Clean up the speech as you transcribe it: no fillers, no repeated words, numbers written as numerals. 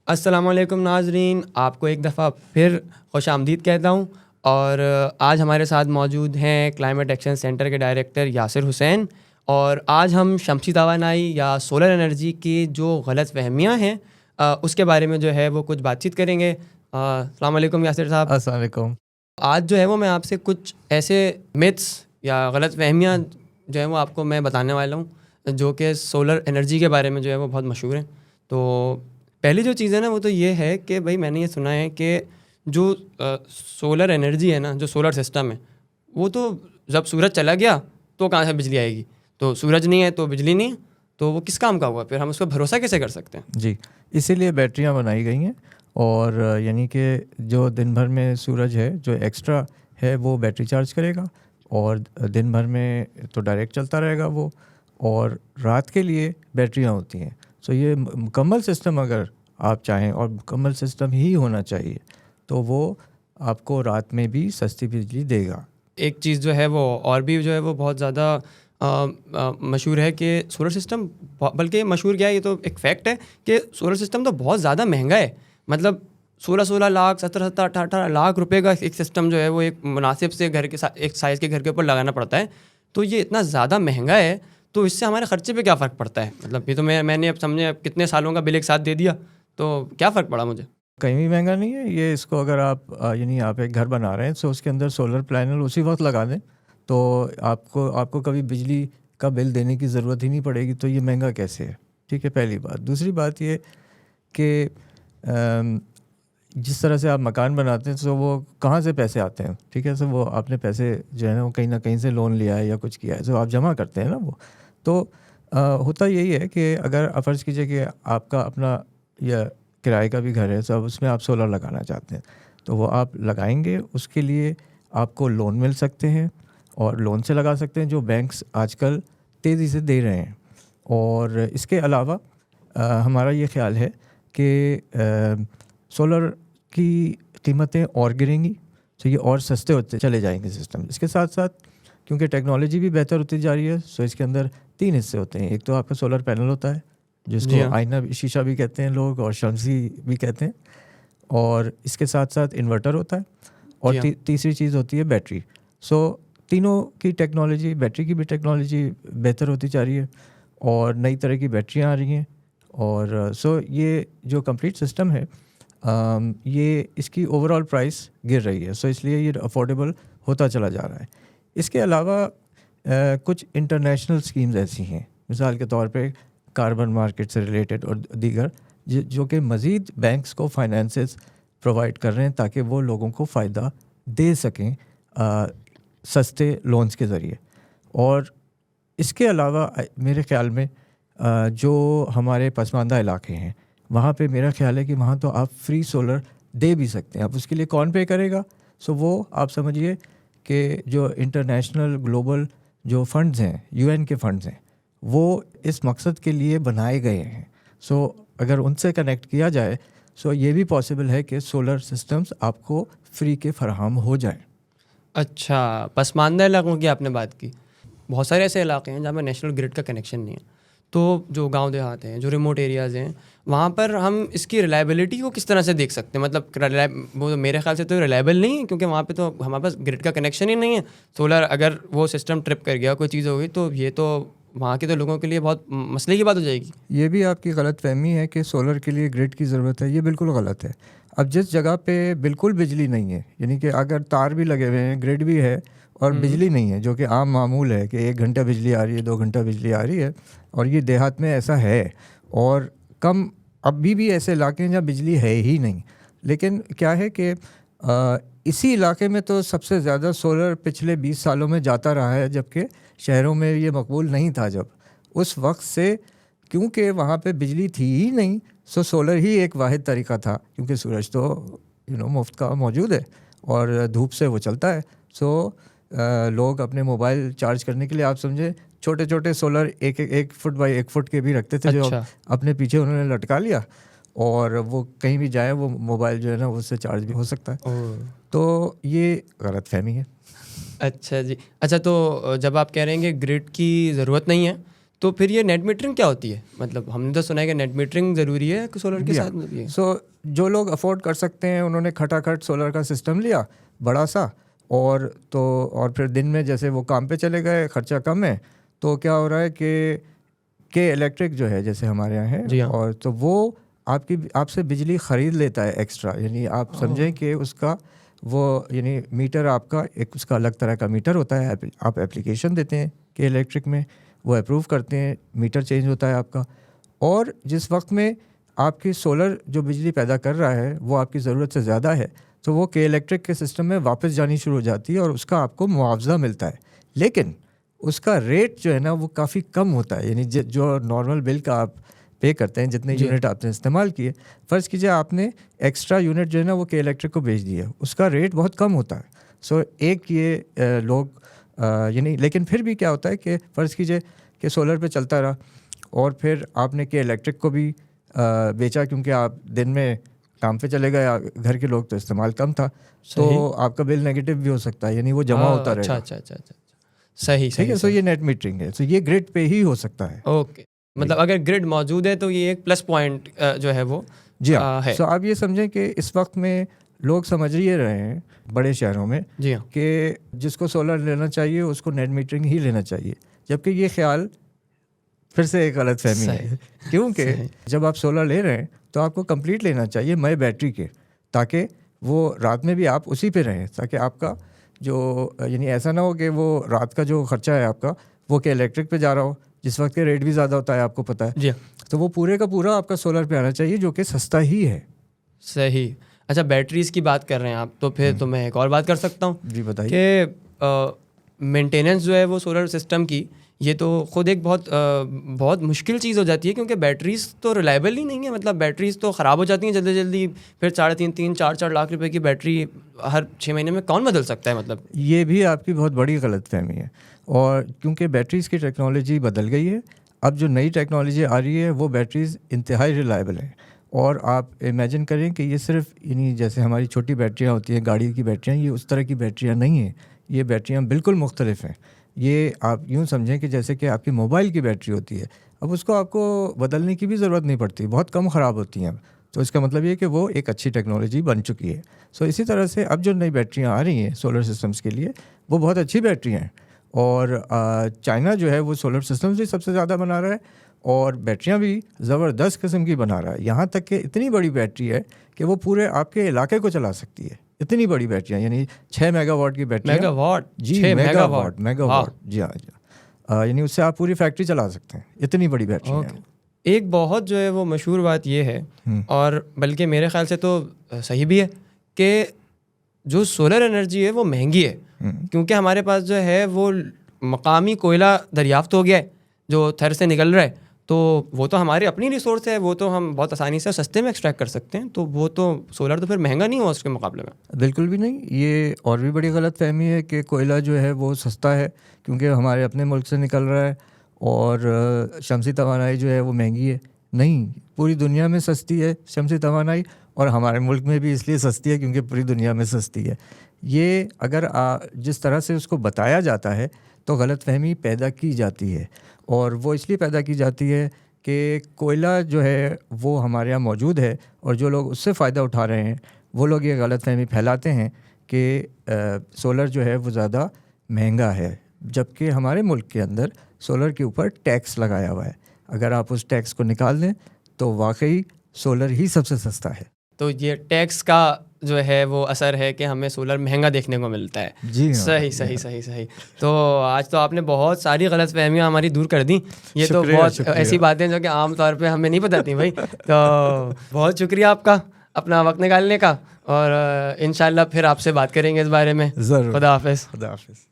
अस्सलामुअलैकुम नाजरीन, आपको एक दफ़ा फिर खुशामदीद कहता हूँ। और आज हमारे साथ मौजूद हैं क्लाइमेट एक्शन सेंटर के डायरेक्टर यासिर हुसैन। और आज हम शमसी तवानाई या सोलर एनर्जी की जो गलत फहमियाँ हैं उसके बारे में जो है वो कुछ बातचीत करेंगे। अस्सलाम वालेकुम यासिर साहब। अस्सलाम वालेकुम। आज जो है वो मैं आपसे कुछ ऐसे मिथ्स या गलत फहमियाँ जो है वो आपको मैं बताने वाला हूँ जो कि सोलर एनर्जी के बारे में जो है वो बहुत मशहूर हैं। तो पहली जो चीज़ है ना वो तो ये है कि भाई मैंने ये सुना है कि जो सोलर एनर्जी है ना, जो सोलर सिस्टम है, वो तो जब सूरज चला गया तो कहाँ से बिजली आएगी। तो सूरज नहीं है तो बिजली नहीं है, तो वो किस काम का हुआ, फिर हम उस पर भरोसा कैसे कर सकते हैं। जी, इसीलिए बैटरियां बनाई गई हैं। और यानी कि जो दिन भर में सूरज है जो एक्स्ट्रा है वो बैटरी चार्ज करेगा, और दिन भर में तो डायरेक्ट चलता रहेगा वो, और रात के लिए बैटरियां होती हैं। सो ये मुकम्मल सिस्टम अगर आप चाहें, और मुकम्मल सिस्टम ही होना चाहिए, तो वो आपको रात में भी सस्ती बिजली देगा। एक चीज़ जो है वो और भी जो है वो बहुत ज़्यादा मशहूर है कि सोलर सिस्टम, बल्कि मशहूर क्या है, ये तो एक फैक्ट है कि सोलर सिस्टम तो बहुत ज़्यादा महंगा है। मतलब 16-16 लाख, 17-17, 18-18 लाख रुपए का एक सिस्टम जो है वो एक मुनासिब से घर के साथ एक साइज़ के घर के ऊपर लगाना पड़ता है। तो ये इतना ज़्यादा महंगा है, तो इससे हमारे ख़र्चे पे क्या फ़र्क पड़ता है। मतलब ये तो मैंने अब समझे अब कितने सालों का बिल एक साथ दे दिया, तो क्या फ़र्क पड़ा मुझे। कहीं भी महंगा नहीं है ये। इसको अगर आप यानी आप एक घर बना रहे हैं तो उसके अंदर सोलर पैनल उसी वक्त लगा दें, तो आपको कभी बिजली का बिल देने की ज़रूरत ही नहीं पड़ेगी। तो ये महंगा कैसे है? ठीक है, पहली बात। दूसरी बात ये कि जिस तरह से आप मकान बनाते हैं तो वो कहाँ से पैसे आते हैं? ठीक है, तो वो आपने पैसे जो है ना वो कहीं ना कहीं से लोन लिया है या कुछ किया है, तो आप जमा करते हैं ना वो। तो होता यही है कि अगर आप फ़र्ज़ कीजिए कि आपका अपना या किराए का भी घर है, तो अब उसमें आप सोलर लगाना चाहते हैं, तो वो आप लगाएंगे, उसके लिए आपको लोन मिल सकते हैं, और लोन से लगा सकते हैं जो बैंक्स आजकल तेज़ी से दे रहे हैं। और इसके अलावा हमारा ये ख्याल है कि सोलर की कीमतें और गिरेंगी, तो ये और सस्ते होते चले जाएंगे सिस्टम। इसके साथ साथ क्योंकि टेक्नोलॉजी भी बेहतर होती जा रही है, सो इसके अंदर 3 हिस्से होते हैं। एक तो आपका सोलर पैनल होता है जिसको हाँ। आईना शीशा भी कहते हैं लोग, और शमसी भी कहते हैं। और इसके साथ साथ इन्वर्टर होता है, और जी हाँ। तीसरी चीज़ होती है बैटरी। सो तीनों की टेक्नोलॉजी, बैटरी की भी टेक्नोलॉजी बेहतर होती जा रही है, और नई तरह की बैटरियाँ आ रही हैं। और सो ये जो कंप्लीट सिस्टम है, ये इसकी ओवरऑल प्राइस गिर रही है, सो इसलिए ये अफोर्डेबल होता चला जा रहा है। इसके अलावा कुछ इंटरनेशनल स्कीम्स ऐसी हैं, मिसाल के तौर पे कार्बन मार्केट से रिलेटेड और दीगर, जो कि मज़ीद बैंक्स को फाइनेंसेस प्रोवाइड कर रहे हैं ताकि वो लोगों को फ़ायदा दे सकें सस्ते लोन्स के ज़रिए। और इसके अलावा मेरे ख़्याल में जो हमारे पसमानदा इलाके हैं वहाँ पे मेरा ख्याल है कि वहाँ तो आप फ्री सोलर दे भी सकते हैं। अब उसके लिए कौन पे करेगा? सो वो आप समझिए कि जो इंटरनेशनल ग्लोबल जो फंड्स हैं, यूएन के फंड्स हैं, वो इस मकसद के लिए बनाए गए हैं। सो अगर उनसे कनेक्ट किया जाए, सो ये भी पॉसिबल है कि सोलर सिस्टम्स आपको फ्री के फराहम हो जाएं। अच्छा, पसमानदा इलाकों की आपने बात की। बहुत सारे ऐसे इलाके हैं जहाँ पर नेशनल ग्रिड का कनेक्शन नहीं है। तो जो गांव देहात हैं, जो रिमोट एरियाज़ हैं, वहाँ पर हम इसकी रिलायबिलिटी को किस तरह से देख सकते हैं। मतलब वो मेरे ख्याल से तो रिलायबल नहीं है, क्योंकि वहाँ पे तो हमारे पास ग्रिड का कनेक्शन ही नहीं है। सोलर अगर वो सिस्टम ट्रिप कर गया, कोई चीज़ हो गई, तो ये तो वहाँ के तो लोगों के लिए बहुत मसले की बात हो जाएगी। ये भी आपकी गलत फहमी है कि सोलर के लिए ग्रिड की ज़रूरत है, ये बिल्कुल गलत है। अब जिस जगह पे बिल्कुल बिजली नहीं है, यानी कि अगर तार भी लगे हुए हैं, ग्रिड भी है, और बिजली नहीं है, जो कि आम मामूल है कि 1 घंटा बिजली आ रही है, 2 घंटा बिजली आ रही है, और ये देहात में ऐसा है। और कम अभी भी ऐसे इलाके हैं जहाँ बिजली है ही नहीं। लेकिन क्या है कि इसी इलाके में तो सबसे ज़्यादा सोलर पिछले 20 सालों में जाता रहा है, जबकि शहरों में ये मकबूल नहीं था जब उस वक्त से, क्योंकि वहाँ पे बिजली थी ही नहीं। सो सोलर ही एक वाहिद तरीका था, क्योंकि सूरज तो मुफ्त का मौजूद है और धूप से वो चलता है। सो लोग अपने मोबाइल चार्ज करने के लिए, आप समझे, छोटे छोटे सोलर 1 फुट बाई 1 फुट के भी रखते थे। जो अच्छा। अपने पीछे उन्होंने लटका लिया, और वो कहीं भी जाए वो मोबाइल जो है ना उससे चार्ज भी हो सकता है। तो ये गलत फहमी है। अच्छा जी। अच्छा, तो जब आप कह रहे हैं कि ग्रिड की ज़रूरत नहीं है, तो फिर ये नेट मीटरिंग क्या होती है? मतलब हमने तो सुना है कि नेट मीटरिंग ज़रूरी है सोलर के साथ। मतलब ये सो जो लोग अफोर्ड कर सकते हैं उन्होंने खटाखट सोलर का सिस्टम लिया बड़ा सा, और फिर दिन में जैसे वो काम पे चले गए, खर्चा कम है, तो क्या हो रहा है कि इलेक्ट्रिक जो है जैसे हमारे यहाँ है, और तो वो आपसे बिजली ख़रीद लेता है एक्स्ट्रा। यानी आप समझें कि उसका वो यानी मीटर आपका एक उसका अलग तरह का मीटर होता है, आप एप्लीकेशन देते हैं कि इलेक्ट्रिक में, वो अप्रूव करते हैं, मीटर चेंज होता है आपका, और जिस वक्त में आपकी सोलर जो बिजली पैदा कर रहा है वो आपकी ज़रूरत से ज़्यादा है तो वो के इलेक्ट्रिक के सिस्टम में वापस जानी शुरू हो जाती है और उसका आपको मुआवजा मिलता है। लेकिन उसका रेट जो है ना वो काफ़ी कम होता है। यानी जो नॉर्मल बिल का आप पे करते हैं, जितने यूनिट आपने इस्तेमाल किए, फ़र्ज़ कीजिए आपने एक्स्ट्रा यूनिट जो है ना वो के इलेक्ट्रिक को भेज दिया, उसका रेट बहुत कम होता है। सो एक ये लोग यानी, लेकिन फिर भी क्या होता है कि फ़र्ज़ कीजिए कि सोलर पे चलता रहा और फिर आपने के इलेक्ट्रिक को भी बेचा, क्योंकि आप दिन में काम पे चले गए, घर के लोग तो इस्तेमाल कम था, तो आपका बिल नेगेटिव भी हो सकता है, यानी वो जमा होता रहेगा। अच्छा, सही, ठीक है। सो ये नेट मीटरिंग है, सो ये ग्रिड पे ही हो सकता है। ओके, मतलब अगर ग्रिड मौजूद है तो ये एक प्लस पॉइंट जो है वो जी हाँ है। सो आप ये समझें कि इस वक्त में लोग समझ ही रहे हैं बड़े शहरों में जी हाँ कि जिसको सोलर लेना चाहिए उसको नेट मीटरिंग ही लेना चाहिए, जबकि ये ख्याल फिर से एक गलत फहमी है। क्योंकि जब आप सोलर ले रहे हैं तो आपको कंप्लीट लेना चाहिए मई बैटरी के, ताकि वो रात में भी आप उसी पे रहें, ताकि आपका जो यानी ऐसा ना हो कि वो रात का जो खर्चा है आपका वो के इलेक्ट्रिक पे जा रहा हो, जिस वक्त के रेट भी ज़्यादा होता है आपको पता है जी। तो वो पूरे का पूरा आपका सोलर पे आना चाहिए, जो कि सस्ता ही है। सही। अच्छा, बैटरीज़ की बात कर रहे हैं आप, तो फिर तो मैं एक और बात कर सकता हूँ। जी बताइए। कि मेंटेनेंस जो है वो सोलर सिस्टम की, ये तो ख़ुद एक बहुत मुश्किल चीज़ हो जाती है, क्योंकि बैटरीज़ तो रिलायबल ही नहीं है। मतलब बैटरीज़ तो ख़राब हो जाती हैं जल्दी जल्दी, फिर 3.5-4 लाख रुपए की बैटरी हर 6 महीने में कौन बदल सकता है? मतलब ये भी आपकी बहुत बड़ी गलतफहमी है, और क्योंकि बैटरीज़ की टेक्नोलॉजी बदल गई है, अब जो नई टेक्नोलॉजी आ रही है वो बैटरीज़ इंतहाई रिलायबल हैं। और आप इमेजिन करें कि ये सिर्फ यानी जैसे हमारी छोटी बैटरियाँ होती हैं, गाड़ी की बैटरियाँ, ये उस तरह की बैटरियाँ नहीं हैं। ये बैटरियाँ बिल्कुल मुख्तलिफ हैं। ये आप यूँ समझें कि जैसे कि आपकी मोबाइल की बैटरी होती है, अब उसको आपको बदलने की भी ज़रूरत नहीं पड़ती, बहुत कम ख़राब होती हैं। तो इसका मतलब ये कि वो एक अच्छी टेक्नोलॉजी बन चुकी है। सो इसी तरह से अब जो नई बैटरियाँ आ रही हैं सोलर सिस्टम्स के लिए, वो बहुत अच्छी बैटरियाँ हैं। और चाइना जो है वो सोलर सिस्टम्स भी सबसे ज़्यादा बना रहा है और बैटरियाँ भी ज़बरदस्त किस्म की बना रहा है। यहाँ तक कि इतनी बड़ी बैटरी है कि वो पूरे आपके इलाके को चला सकती है। इतनी बड़ी बैटरियाँ, यानी 6 मेगावाट की बैटरी। मेगावाट? जी, मेगावाट। जी हाँ, यानी उससे आप पूरी फैक्ट्री चला सकते हैं, इतनी बड़ी बैटरी है। एक बहुत जो है वो मशहूर बात ये है, और बल्कि मेरे ख्याल से तो सही भी है, कि जो सोलर एनर्जी है वो महंगी है, क्योंकि हमारे पास जो है वो मकामी कोयला दरियाफ्त हो गया है जो थर से निकल रहा है, तो वो तो हमारी अपनी रिसोर्स है, वो तो हम बहुत आसानी से सस्ते में एक्सट्रैक्ट कर सकते हैं, तो वो तो सोलर तो फिर महंगा नहीं हुआ उसके मुकाबले में। बिल्कुल भी नहीं। ये और भी बड़ी गलत फहमी है कि कोयला जो है वो सस्ता है क्योंकि हमारे अपने मुल्क से निकल रहा है, और शमसी तवानाई जो है वो महंगी है। नहीं, पूरी दुनिया में सस्ती है शमसी तवानाई, और हमारे मुल्क में भी इसलिए सस्ती है क्योंकि पूरी दुनिया में सस्ती है। ये अगर जिस तरह से उसको बताया जाता है तो गलतफहमी पैदा की जाती है, और वो इसलिए पैदा की जाती है कि कोयला जो है वो हमारे यहाँ मौजूद है, और जो लोग उससे फ़ायदा उठा रहे हैं वो लोग ये गलतफहमी फैलाते हैं कि सोलर जो है वो ज़्यादा महंगा है, जबकि हमारे मुल्क के अंदर सोलर के ऊपर टैक्स लगाया हुआ है। अगर आप उस टैक्स को निकाल दें तो वाकई सोलर ही सबसे सस्ता है। तो ये टैक्स का जो है वो असर है कि हमें सोलर महंगा देखने को मिलता है। जी हाँ, सही। तो आज तो आपने बहुत सारी गलतफहमियां हमारी दूर कर दी। ये तो बहुत ऐसी बातें जो कि आम तौर पे हमें नहीं पता थी भाई। तो बहुत शुक्रिया आपका अपना वक्त निकालने का, और इंशाल्लाह फिर आपसे बात करेंगे इस बारे में। ज़रूर। खुदा हाफिज़।